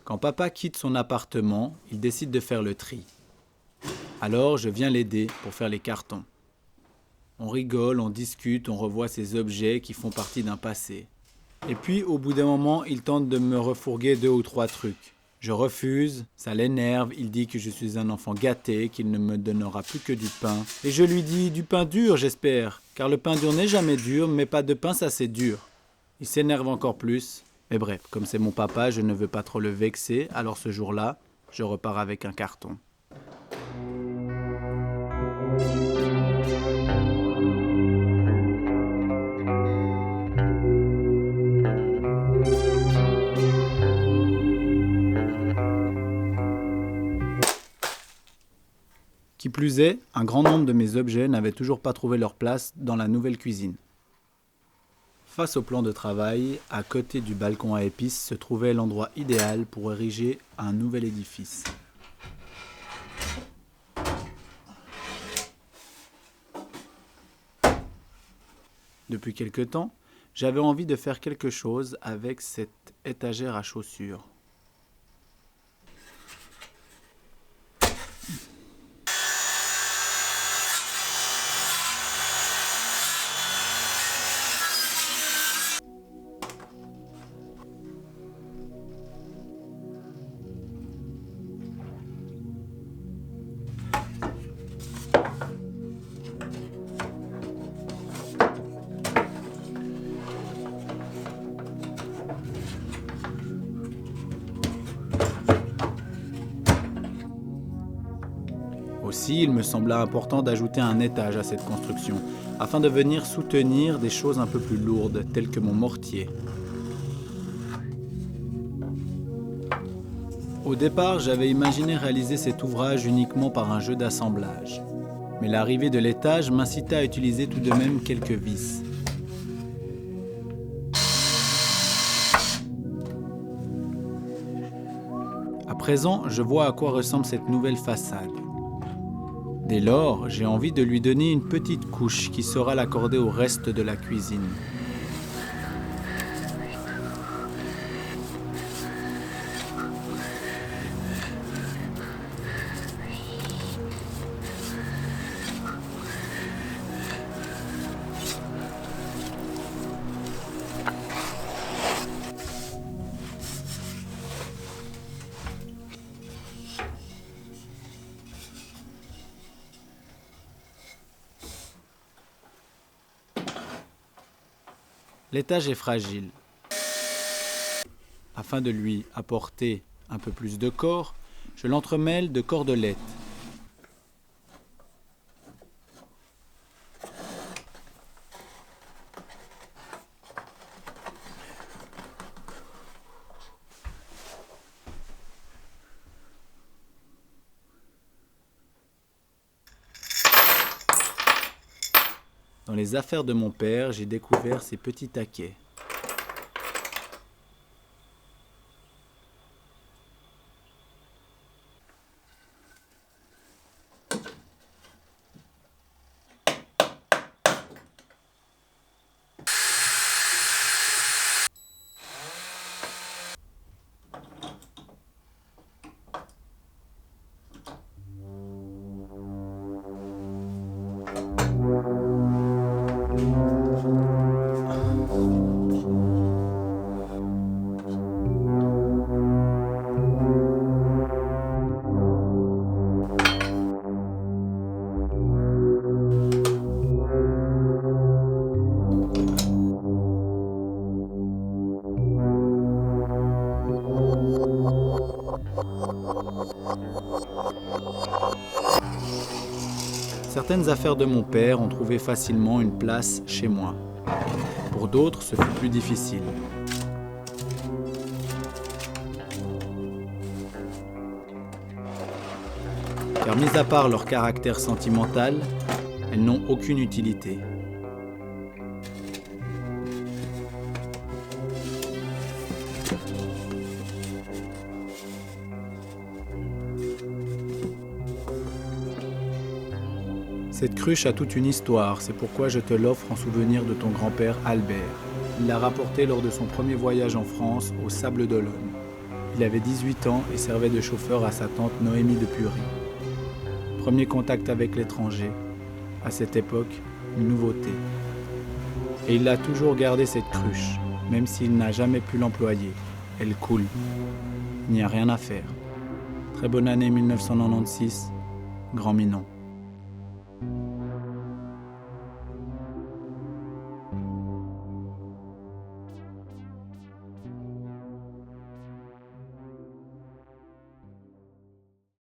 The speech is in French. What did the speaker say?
Quand papa quitte son appartement, il décide de faire le tri. Alors je viens l'aider pour faire les cartons. On rigole, on discute, on revoit ces objets qui font partie d'un passé. Et puis au bout d'un moment, il tente de me refourguer 2 ou 3 trucs. Je refuse, ça l'énerve, il dit que je suis un enfant gâté, qu'il ne me donnera plus que du pain. Et je lui dis, du pain dur j'espère, car le pain dur n'est jamais dur, mais pas de pain ça c'est dur. Il s'énerve encore plus. Mais bref, comme c'est mon papa, je ne veux pas trop le vexer, alors ce jour-là, je repars avec un carton. Qui plus est, un grand nombre de mes objets n'avaient toujours pas trouvé leur place dans la nouvelle cuisine. Face au plan de travail, à côté du balcon à épices se trouvait l'endroit idéal pour ériger un nouvel édifice. Depuis quelque temps, j'avais envie de faire quelque chose avec cette étagère à chaussures. Aussi, il me sembla important d'ajouter un étage à cette construction, afin de venir soutenir des choses un peu plus lourdes, telles que mon mortier. Au départ, j'avais imaginé réaliser cet ouvrage uniquement par un jeu d'assemblage. Mais l'arrivée de l'étage m'incitait à utiliser tout de même quelques vis. À présent, je vois à quoi ressemble cette nouvelle façade. Dès lors, j'ai envie de lui donner une petite couche qui saura l'accorder au reste de la cuisine. L'étage est fragile. Afin de lui apporter un peu plus de corps, je l'entremêle de cordelettes. Dans les affaires de mon père, j'ai découvert ces petits taquets. Certaines affaires de mon père ont trouvé facilement une place chez moi. Pour d'autres, ce fut plus difficile. Car mis à part leur caractère sentimental, elles n'ont aucune utilité. Cette cruche a toute une histoire, c'est pourquoi je te l'offre en souvenir de ton grand-père Albert. Il l'a rapportée lors de son premier voyage en France, au Sables d'Olonne. Il avait 18 ans et servait de chauffeur à sa tante Noémie de Purie. Premier contact avec l'étranger, à cette époque, une nouveauté. Et il a toujours gardé cette cruche, même s'il n'a jamais pu l'employer. Elle coule. Il n'y a rien à faire. Très bonne année 1996, Grand Minon.